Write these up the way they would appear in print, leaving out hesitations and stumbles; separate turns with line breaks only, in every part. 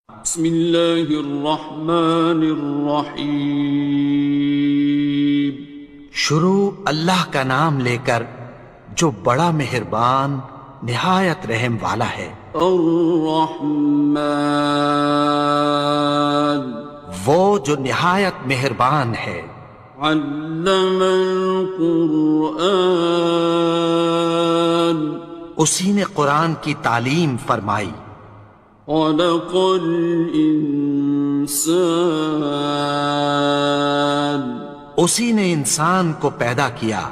بسم اللہ الرحمن الرحیم۔
شروع اللہ کا نام لے کر جو بڑا مہربان نہایت رحم والا ہے۔
الرحمن،
وہ جو نہایت مہربان ہے۔
علم القرآن،
اسی نے قرآن کی تعلیم فرمائی۔
خلق الانسان،
اسی نے انسان کو پیدا کیا۔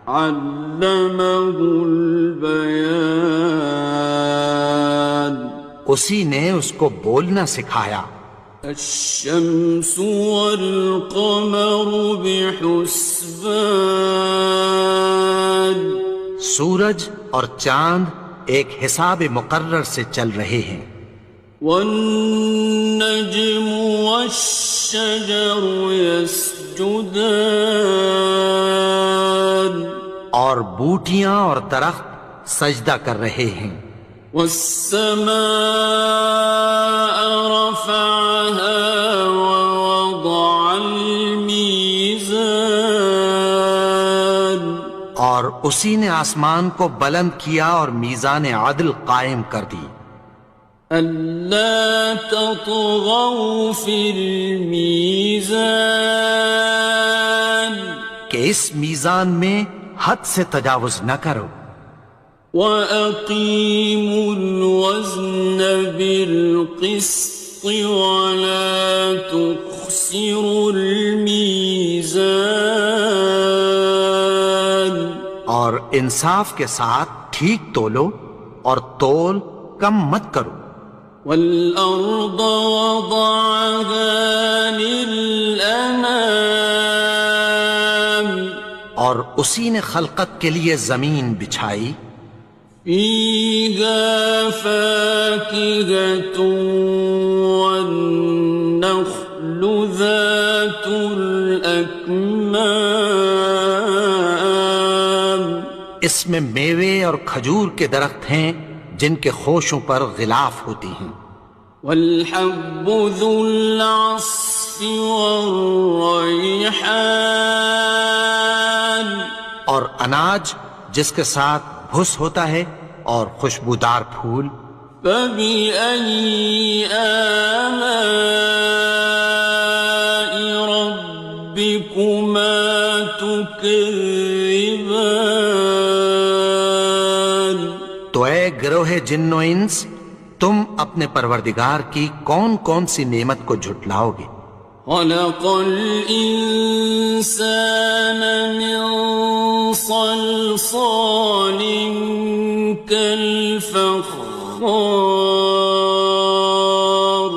علمہ البیان،
اسی نے اس کو بولنا سکھایا۔
الشمس والقمر بحسبان،
سورج اور چاند ایک حساب مقرر سے چل رہے ہیں۔
والنجم والشجر يسجدان،
اور بوٹیاں اور درخت سجدہ کر رہے ہیں۔
والسماء رفعها ووضع الميزان،
اور اسی نے آسمان کو بلند کیا اور میزان عدل قائم کر دی۔
ألا تطغوا في الميزان،
کہ اس میزان میں حد سے تجاوز نہ کرو۔
وَأَقِيمُوا الْوَزْنَ بِالْقِسْطِ وَلَا تُخْسِرُوا الْمِيزَانَ،
اور انصاف کے ساتھ ٹھیک تولو اور تول کم مت کرو۔
وَالْأَرْضَ وَضَعَهَا لِلْأَنَامِ،
اور اسی نے خلقت کے لیے زمین بچھائی۔
فِيهَا فَاكِهَةٌ وَالنَّخْلُ ذَاتُ الْأَكْمَامِ،
اس میں میوے اور کھجور کے درخت ہیں جن کے خوشوں پر غلاف ہوتی ہیں۔
وَالْحَبُّ ذُو الْعَصْفِ وَالرَّيْحَانِ،
اور اناج جس کے ساتھ بھس ہوتا ہے اور خوشبودار پھول۔
فَبِأَيِّ آلَاءِ رَبِّكُمَا تُكَذِّبَانِ،
تو اے گروہ جن و انس، تم اپنے پروردگار کی کون کون سی نعمت کو جھٹلاؤ گے؟
خَلَقَ الْإِنسَانَ مِنْ صَلْصَالٍ كَالْفَخَّارِ،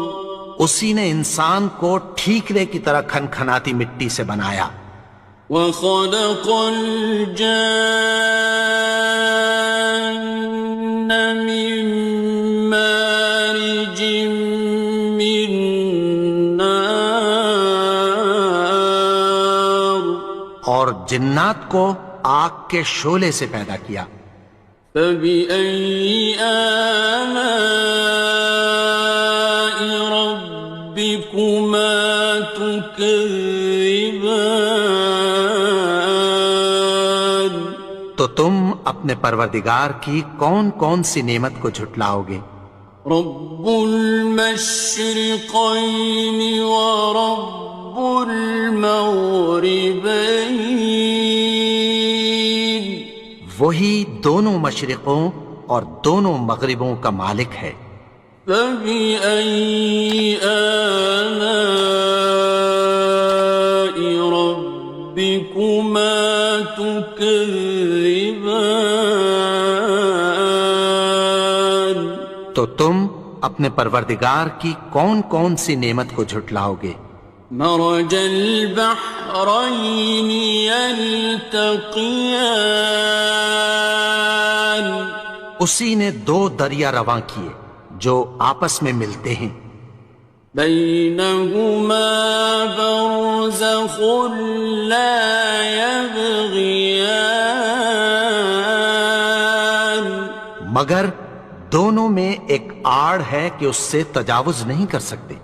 اسی نے انسان کو ٹھیکرے کی طرح کھنکھناتی مٹی سے بنایا۔
وَخَلَقَ الْجَانَّ مِن مَّارِجٍ مِّن نَّارٍ،
اور جنات کو آگ کے شعلے سے پیدا کیا۔
فَبِأَيِّ آلَاءِ رَبِّكُمَا تُكَذِّبَانِ،
تو تم اپنے پروردگار کی کون کون سی نعمت کو جھٹلاؤ گے؟
رب المشرقين ورب المغربين،
وہی دونوں مشرقوں اور دونوں مغربوں کا مالک ہے۔
فَبِأَيِّ آلَاءِ رَبِّكُمَا تُكَذِّبَانِ،
تو تم اپنے پروردگار کی کون کون سی نعمت کو جھٹلاؤ گے؟
مرج البحرين يلتقيان،
اسی نے دو دریا رواں کیے جو آپس میں ملتے ہیں۔
بينهما برزخ لا يبغيان،
مگر دونوں میں ایک آڑ ہے کہ اس سے تجاوز نہیں کر سکتے۔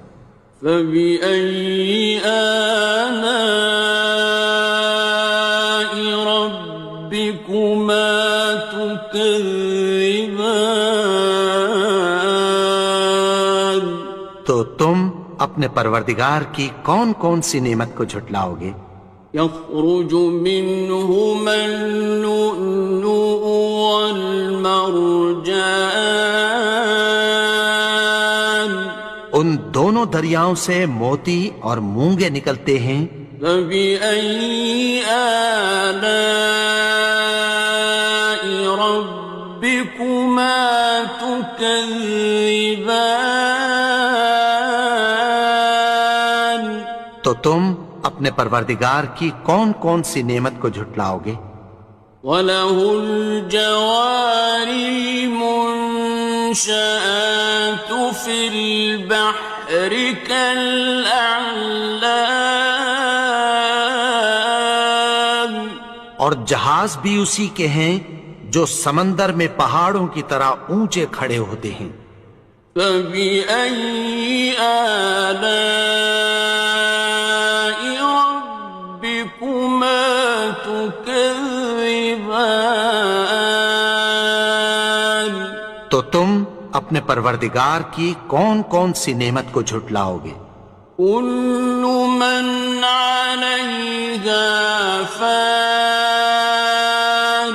فبأي آلاء ربكما تكذبان؟
تو تم اپنے پروردگار کی کون کون سی نعمت کو جھٹلاؤ گے؟
يخرج منهما اللؤلؤ والمرجان،
ان دونوں دریاؤں سے موتی اور مونگے نکلتے ہیں۔
فبأي آلاء ربكما تكذبان؟
تو تم اپنے پروردگار کی کون کون سی نعمت کو جھٹلاؤ گے؟
وَلَهُ الْجَوَارِ الْمُنشَآتُ فِي الْبَحْرِ كَالْأَعْلَامِ،
اور جہاز بھی اسی کے ہیں جو سمندر میں پہاڑوں کی طرح اونچے کھڑے ہوتے ہیں۔
فَبِأَيِّ آلَاءِ رَبِّكُمَا تُكَذِّبَانِ؟
تو تم اپنے پروردگار کی کون کون سی نعمت کو جھٹلاؤ گے؟
كُلُّ مَنْ عَلَيْهَا فَانٍ،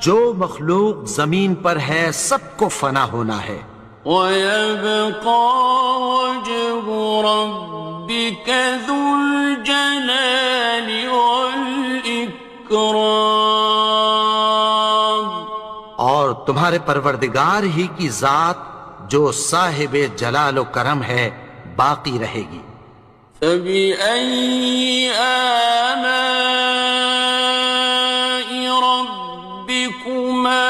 جو مخلوق زمین پر ہے سب کو فنا ہونا ہے۔
وَيَبْقَى وَجْهُ رَبِّكَ ذُو الْجَلَالِ وَالْإِكْرَامِ،
اور تمہارے پروردگار ہی کی ذات جو صاحب جلال و کرم ہے باقی رہے گی۔
فَبِأَيِّ آلَاءِ رَبِّكُمَا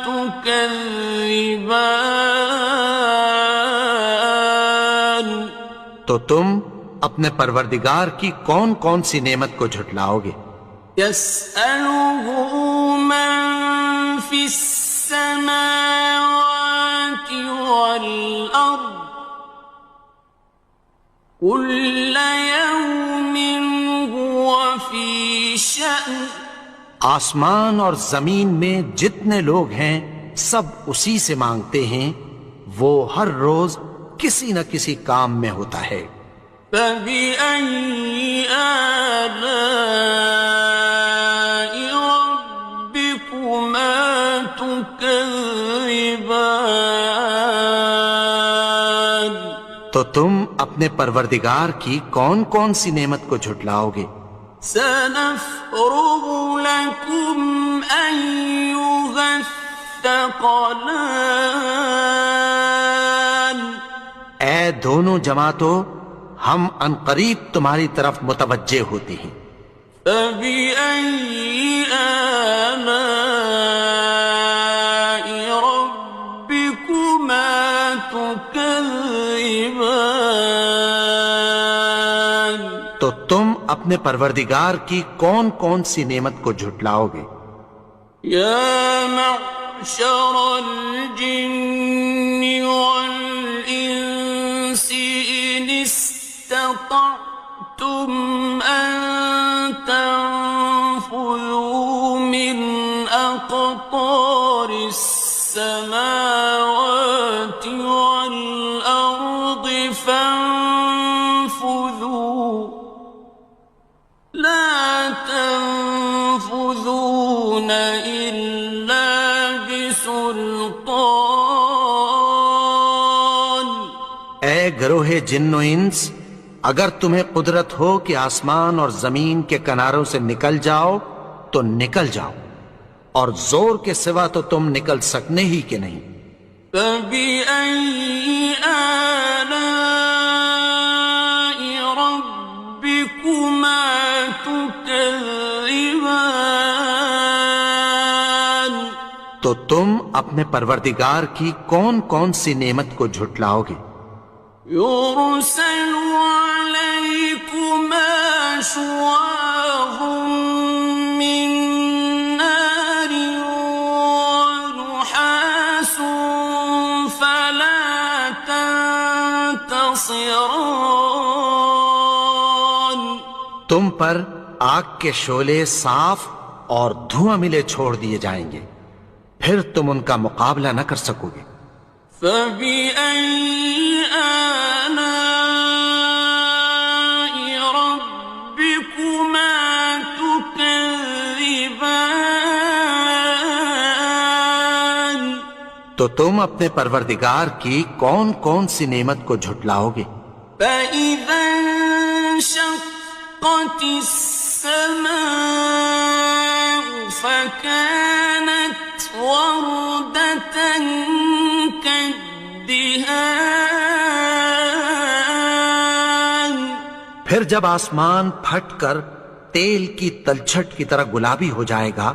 تُكَذِّبَانِ؟
تو تم اپنے پروردگار کی کون کون سی نعمت کو جھٹلاؤ گے؟
يَسْأَلُهُ مَن فِي السَّمَاوَاتِ وَالْأَرْضِ كُلَّ يَوْمٍ هُوَ فِي شَأْنٍ،
آسمان اور زمین میں جتنے لوگ ہیں سب اسی سے مانگتے ہیں، وہ ہر روز کسی نہ کسی کام میں ہوتا ہے۔
فَبِأَيِّ آلَاءِ رَبِّكُمَا تُكَذِّبَانِ؟
تو تم اپنے پروردگار کی کون کون سی نعمت کو جھٹلاؤ گے؟
سَنَفْرُغُ لَكُمْ أَيُّهَ الثَّقَلَانِ،
اے دونوں جماعتوں، ہم عنقریب تمہاری طرف متوجہ ہوتے ہیں۔
فَبِأَيِّ آلَاءِ رَبِّكُمَا تُكَذِّبَانِ؟
تو تم اپنے پروردگار کی کون کون سی نعمت کو جھٹلاؤ گے؟
يَا مَعْشَرَ الْجِنِّ وَالْإِنسِ إِنِ اسْتَطَعْتُمْ أَن تَنفُذُوا مِنْ أَقْطَارِ السَّمَاوَاتِ وَالْأَرْضِ فَانفُذُوا، لَا تَنفُذُونَ إِلَّا بِسُلْطَانٍ۔
اے گروہ جن و انس، اگر تمہیں قدرت ہو کہ آسمان اور زمین کے کناروں سے نکل جاؤ تو نکل جاؤ، اور زور کے سوا تو تم نکل سکنے ہی کہ نہیں۔
فَبِأَيِّ آلَاءِ رَبِّكُمَا تُكَذِّبَانِ؟
تو تم اپنے پروردگار کی کون کون سی نعمت کو جھٹلاؤ گے؟
يُرْسَلُ عَلَيْكُمَا شُوَاظٌ مِّن نَّارٍ وَنُحَاسٌ خصران.
تم پر آگ کے شعلے صاف اور دھواں ملے چھوڑ دیے جائیں گے، پھر تم ان کا مقابلہ نہ کر سکو گے۔
فَبِأَيِّ آلَاءِ رَبِّكُمَا تُكَذِّبَانِ.
تو تم اپنے پروردگار کی کون کون سی نعمت کو جھٹلاؤ گے؟
فَإِذَا انشَقَّتِ السَّمَاءُ فَكَانَتْ وَرْدَةً كَالدِّهَانِ.
پھر جب آسمان پھٹ کر تیل کی تلچھٹ کی طرح گلابی ہو جائے گا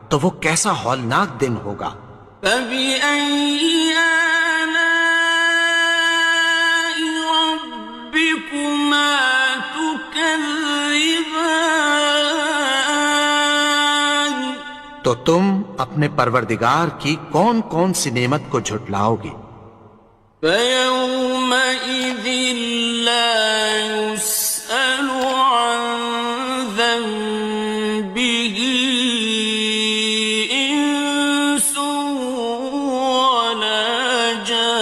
تو وہ کیسا ہولناک دن ہوگا۔
فَبِأَيِّ آلَاءِ رَبِّكُمَا تُكَذِّبَانِ.
تو تم اپنے پروردگار کی کون کون سی نعمت کو جھٹلاؤ گے؟
فَيَوْمَئِذٍ لَا يُسْأَلُ عَنْ ذَنبِهِ إِنسٌ وَلَا جَانٌ.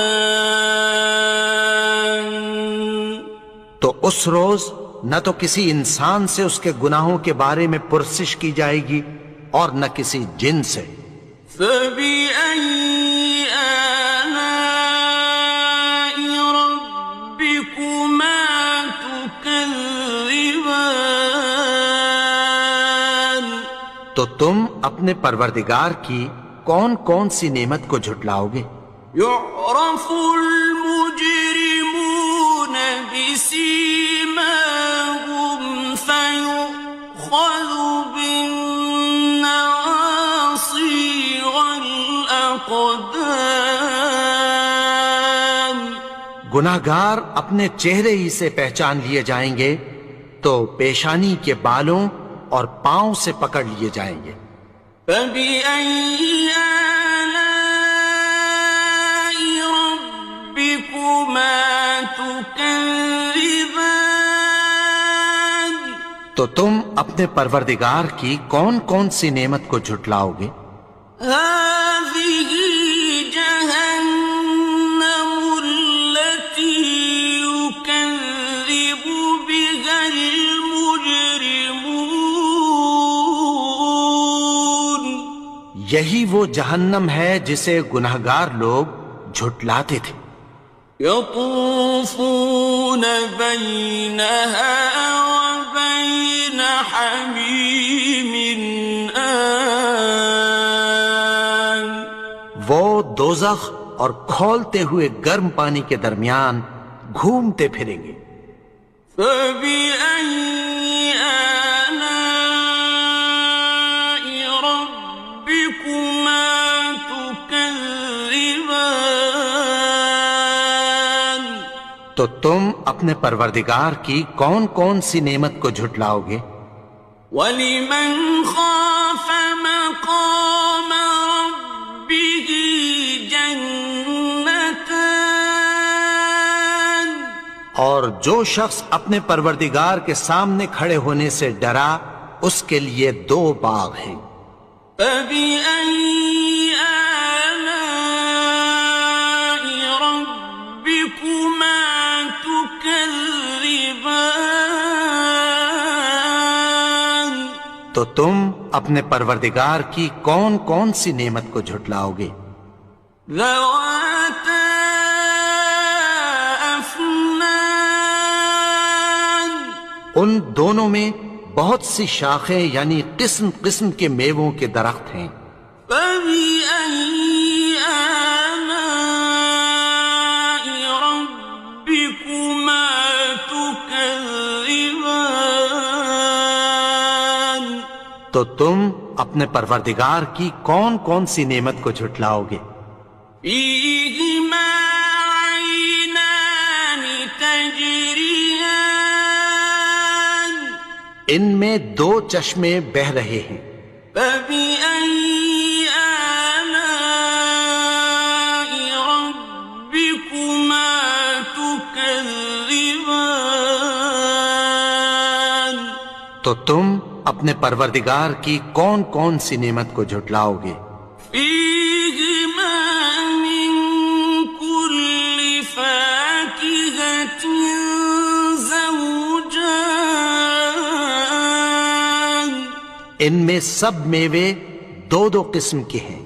تو اس روز نہ تو کسی انسان سے اس کے گناہوں کے بارے میں پرسش کی جائے گی اور نہ کسی جن سے۔
فَبِأَيِّ آلَاءِ رَبِّكُمَا تُكَذِّبَانِ.
تو تم اپنے پروردگار کی کون کون سی نعمت کو جھٹلاؤ گے؟
يُعْرَفُ الْمُجْرِمُونَ بِسِيمَاهُمْ فَيُؤْخَذُ بِالنَّوَاصِي وَالْأَقْدَامِ.
گناہگار اپنے چہرے ہی سے پہچان لیے جائیں گے تو پیشانی کے بالوں اور پاؤں سے پکڑ لیے جائیں گے۔
فَبِأَيِّ آلَاءِ رَبِّكُمَا تُكَذِّبَانِ.
تو تم اپنے پروردگار کی کون کون سی نعمت کو جھٹلاؤ گے؟
هَٰذِهِ جَهَنَّمُ الَّتِي يُكَذِّبُ بِهَا الْمُجْرِمُونَ.
یہی وہ جہنم ہے جسے گناہگار لوگ جھٹلاتے تھے۔
يَطُوفُونَ بَيْنَهَا وَبَيْنَ حَمِيمٍ آنٍ.
وہ دوزخ اور کھولتے ہوئے گرم پانی کے درمیان گھومتے پھریں گے۔
فَبِأَيِّ آلَاءِ رَبِّكُمَا تُكَذِّبَانِ.
تو تم اپنے پروردگار کی کون کون سی نعمت کو جھٹلاؤ گے؟
وَلِمَنْ خَافَ مَقَامَ رَبِّهِ جَنَّتَانِ.
اور جو شخص اپنے پروردگار کے سامنے کھڑے ہونے سے ڈرا اس کے لیے دو باغ ہیں۔
فَبِأَيِّ آلَاءِ رَبِّكُمَا تُكَذِّبَانِ.
تو تم اپنے پروردگار کی کون کون سی نعمت کو جھٹلاؤ گے؟
ذَوَاتَا أَفْنَانٍ.
ان دونوں میں بہت سی شاخیں یعنی قسم قسم کے میووں کے درخت ہیں۔
فَبِأَيِّ آلَاءِ رَبِّكُمَا تُكَذِّبَانِ.
تو تم اپنے پروردگار کی کون کون سی نعمت کو جھٹلاؤ گے؟
فِيهِمَا عَيْنَانِ تَجْرِيَانِ.
ان میں دو چشمے بہہ رہے ہیں۔
فَبِأَيِّ آلَاءِ رَبِّكُمَا تُكَذِّبَانِ. تكذبان
تو تم اپنے پروردگار کی کون کون سی نعمت کو جھٹلاؤ گے؟
فيهما من كل فاكهة زوجان
ان میں سب میوے دو دو قسم کے ہیں۔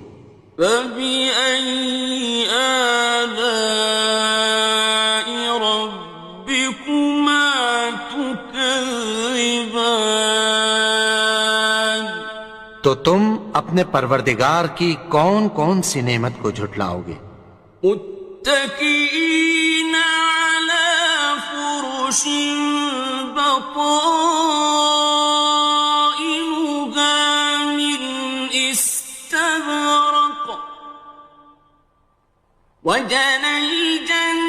فبأي آلاء ربكما تكذبان
تو تم اپنے پروردگار کی کون کون سی نعمت کو جھٹلاؤ گے؟
متكئين على فرش بطائنها من استبرق وجنى الجنتين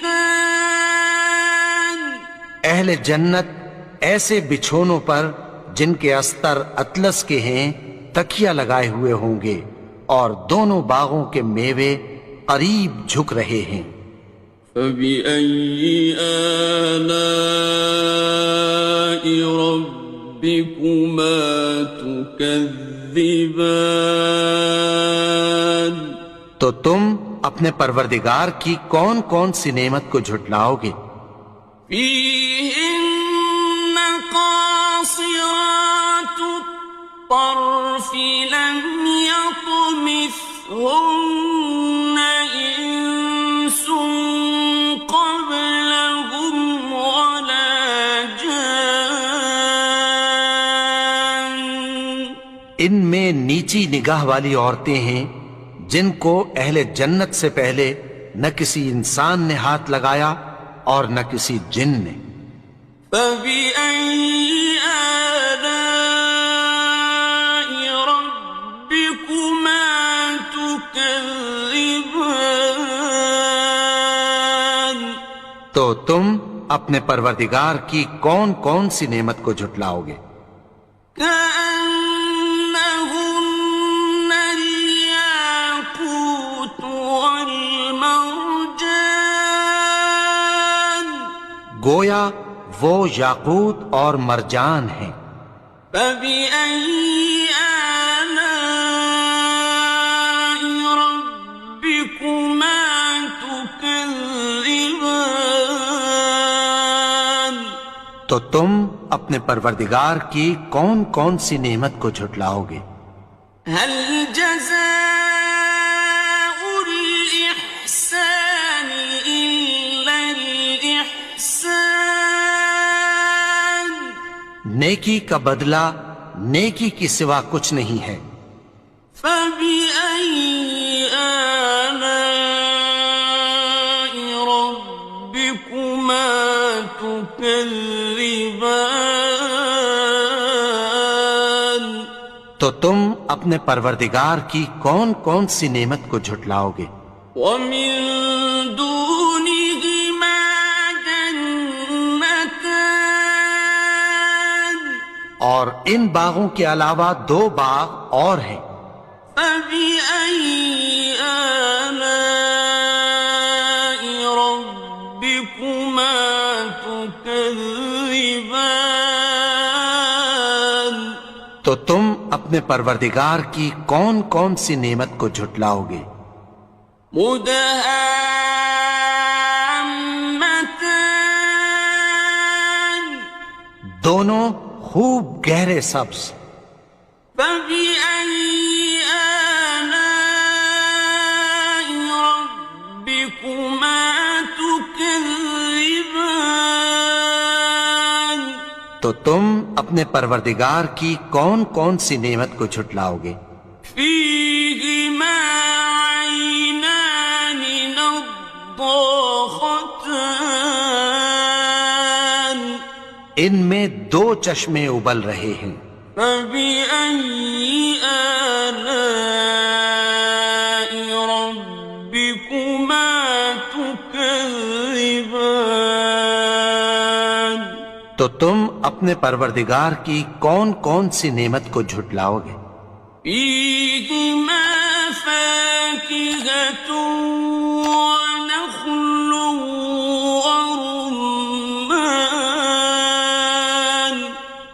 دان
اہل جنت ایسے بچھونوں پر جن کے استر اطلس کے ہیں تکیہ لگائے ہوئے ہوں گے، اور دونوں باغوں کے میوے قریب جھک رہے ہیں۔
فبأي آلاء ربكما تكذبان
تو تم اپنے پروردگار کی کون کون سی نعمت کو جھٹلاؤ گے؟
فيهن قاصرات الطرف لم يطمثهن إنس قبلهم ولا جان
ان میں نیچی نگاہ والی عورتیں ہیں جن کو اہل جنت سے پہلے نہ کسی انسان نے ہاتھ لگایا اور نہ کسی جن نے۔
فبأي آلاء ربكما تكذبان
تو تم اپنے پروردگار کی کون کون سی نعمت کو جھٹلاؤ گے؟
كأنهن الياقوت والمرجان
گویا وہ یاقوت اور مرجان ہیں۔
فبأي آلاء ربكما تكذبان
تو تم اپنے پروردگار کی کون کون سی نعمت کو جھٹلاؤ گے؟
هل جزاء الإحسان إلا الإحسان
نیکی کا بدلہ نیکی کی سوا کچھ نہیں ہے۔
فبأي آلاء ربكما تكذبان
تو تم اپنے پروردگار کی کون کون سی نعمت کو جھٹلاؤ گے؟
ومن دونهما جنتان
اور ان باغوں کے علاوہ دو باغ اور ہیں۔
فبأي آلاء ربكما تكذبان
تو تم اپنے پروردگار کی کون کون سی نعمت کو جھٹلاؤ گے؟
مدهامتان
دونوں خوب گہرے سبز۔
فبأي آلاء ربكما تكذبان
تو تم اپنے پروردگار کی کون کون سی نعمت کو جھٹلاؤ گے؟
فيهما عينان نضاختان
ان میں دو چشمے ابل رہے ہیں۔
فبأي آلاء ربكما تكذبان
تو تم اپنے پروردگار کی کون کون سی نعمت کو جھٹلاؤ گے؟
فيهما فاكهة ونخل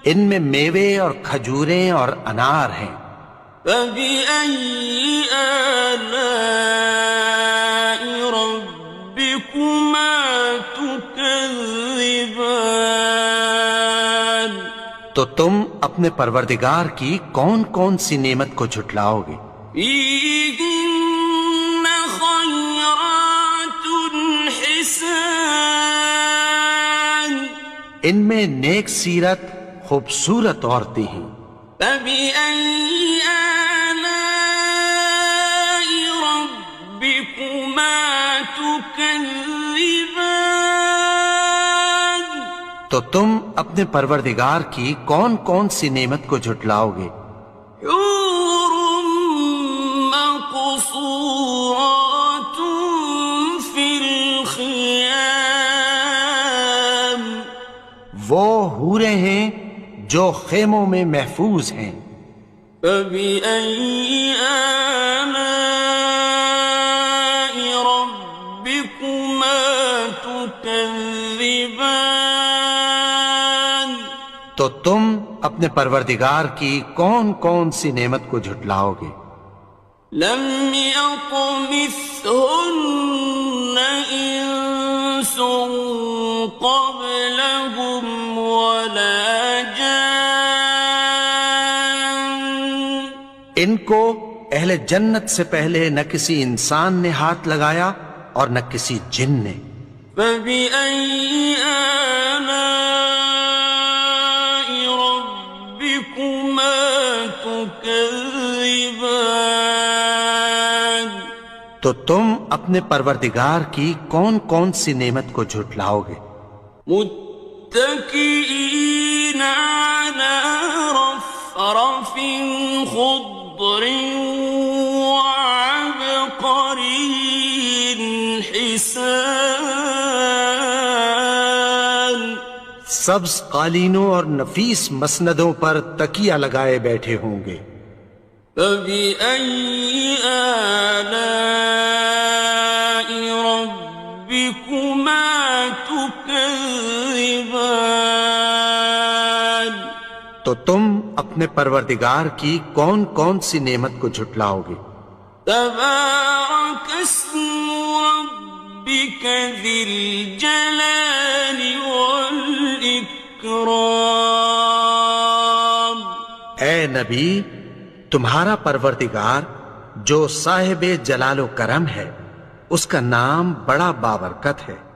ان میں میوے اور کھجوریں اور انار ہیں۔
فبأي آلاء ربكما تكذبان؟
تو تم اپنے پروردگار کی کون کون سی نعمت کو جھٹلاؤ گے؟
فيهن خيرات حسان،
ان میں نیک سیرت خوبصورت عورتیں ہیں۔
فبأي آلاء ربكما تكذبان؟
تو تم اپنے پروردگار کی کون کون سی نعمت کو جھٹلاؤ گے؟
حور مقصورات في الخيام،
وہ حوریں ہیں جو خیموں میں محفوظ ہیں۔
فبأي آلاء ربكما تكذبان؟
تو تم اپنے پروردگار کی کون کون سی نعمت کو جھٹلاؤ گے؟
لم يطمثهن إنس قبلهم ولا جان،
ان کو اہل جنت سے پہلے نہ کسی انسان نے ہاتھ لگایا اور نہ کسی جن نے۔
فبأي آلاء ربكما تكذبان؟
تو تم اپنے پروردگار کی کون کون سی نعمت کو جھٹلاؤ گے؟
متكئين على رفرف خضر وعبقري حسان،
سبز قالینوں اور نفیس مسندوں پر تکیہ لگائے بیٹھے ہوں گے۔
فبأي آلاء ربكما تكذبان؟
تو تم اپنے پروردگار کی کون کون سی نعمت کو جھٹلاؤ گے؟
تبارك اسم ربك ذي الجلال والإكرام۔
اے نبی، تمہارا پروردگار جو صاحب جلال و کرم ہے، اس کا نام بڑا بابرکت ہے۔